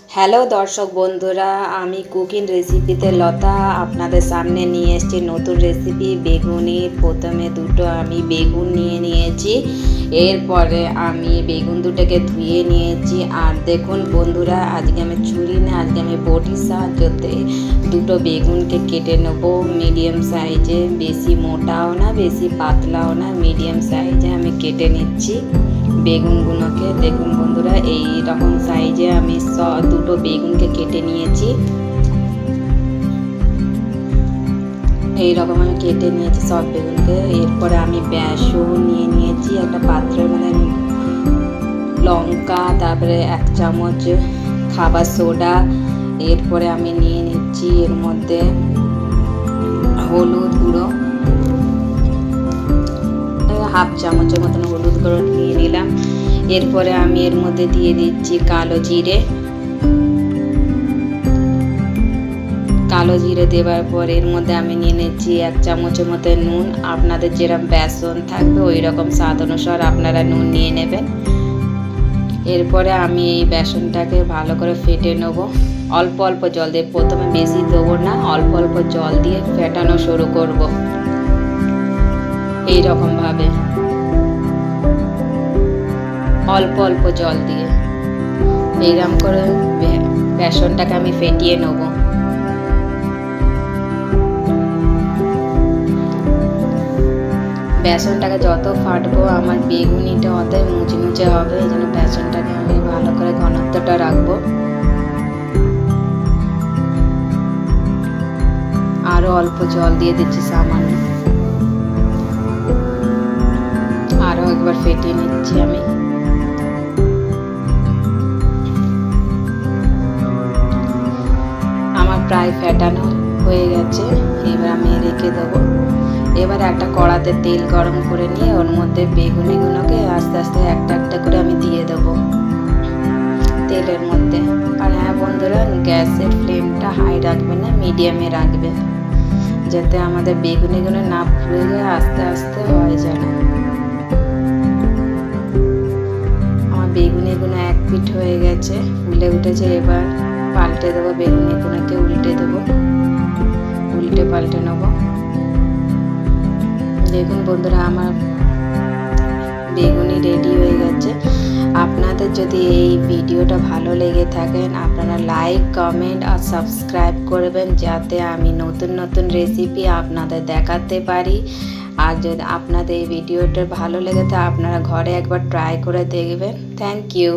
Hello দর্শক বন্ধুরা, আমি কুকিং রেসিপিতে লতা আপনাদের সামনে নিয়ে এসেছি নতুন রেসিপি বেগুনি। প্রথমে দুটো আমি বেগুন নিয়ে নিয়েছি, এরপরে আমি বেগুন দুটোকে ধুয়ে নিয়েছি। আর দেখুন বন্ধুরা, আজকে আমি ছুরি না, আজকে আমি বটির সাহায্যে দুটো বেগুনকে কেটে নেব মিডিয়াম সাইজে। বেশি মোটাও না, বেশি পাতলাও না, মিডিয়াম সাইজে আমি কেটে নিচ্ছি বেগুনগুলোকে। দেখুন বন্ধুরা, এই রকম সাইজে আমি দুটো বেগুনকে কেটে নিয়েছি। এই রকম আমি কেটে নিয়েছি সব বেগুনকে। এরপরে আমি বেসন নিয়ে নিয়েছি একটা পাত্রের মধ্যে, লঙ্কা, তারপরে 1 চামচ খাবার সোডা। এরপরে আমি নিয়ে নিচ্ছি এর মধ্যে হলুদ গুঁড়ো, 1/2 চামচের মতন হলুদ গুঁড়ো নিয়ে নিলাম। এরপরে আমি এর মধ্যে দিয়ে দিচ্ছি কালো জিরে দেওয়ার পর এর মধ্যে আমি নিয়ে নিচ্ছি 1 চামচের মতো নুন। আপনাদের যেরকম বেসন থাকবে ওই রকম স্বাদ অনুসার আপনারা নুন নিয়ে নেবেন। এরপরে আমি এই বেসনটাকে ভালো করে ফেটে নেব অল্প অল্প জল দিয়ে। প্রথমে বেশি দেবো না, অল্প অল্প জল দিয়ে ফেটানো শুরু করব এই রকম ভাবে, অল্প অল্প জল দিয়ে এইরকম করে বেসনটাকে আমি ফেটিয়ে নেব। বেসনটাকে যত ফাটবো আমার বেগুনিটা অত মুচমুচে হবে, এই জন্য বেসনটাকে আমি ভালো করে ঘনত্বটা রাখবো। আরো অল্প জল দিয়ে দিচ্ছি সামান্য, আরো একবার ফেটিয়ে নিচ্ছি আমি। আমার প্রায় ফেটানো হয়ে গেছে, এবার আমি রেখে দেবো। এবার একটা কড়াতে তেল গরম করে নিয়ে ওর মধ্যে বেগুনিগুলোকে আস্তে আস্তে একটা একটা করে আমি দিয়ে দেবো তেলের মধ্যে। আর হ্যাঁ বন্ধুরা, গ্যাসের ফ্লেমটা হাই রাখবে না, মিডিয়ামে রাখবে, যাতে আমাদের বেগুনিগুলো না পুড়ে যায়, আস্তে আস্তে হয়ে যায় না। আমার বেগুনিগুলো এক পিঠ হয়ে গেছে, ফুলে উঠেছে। এবার পাল্টে দেবো বেগুনিগুলোকে, উল্টে পাল্টে নেবো। দেখুন বন্ধুরা, আমার বেগুনি রেডি হয়ে গেছে। আপনাদের যদি এই ভিডিওটা ভালো লেগে থাকেন, আপনারা লাইক, কমেন্ট আর সাবস্ক্রাইব করবেন, যাতে আমি নতুন নতুন রেসিপি আপনাদের দেখাতে পারি। আর যদি আপনাদের এই ভিডিওটা ভালো লেগে থাকে, আপনারা ঘরে একবার ট্রাই করে দেখবেন। Thank you.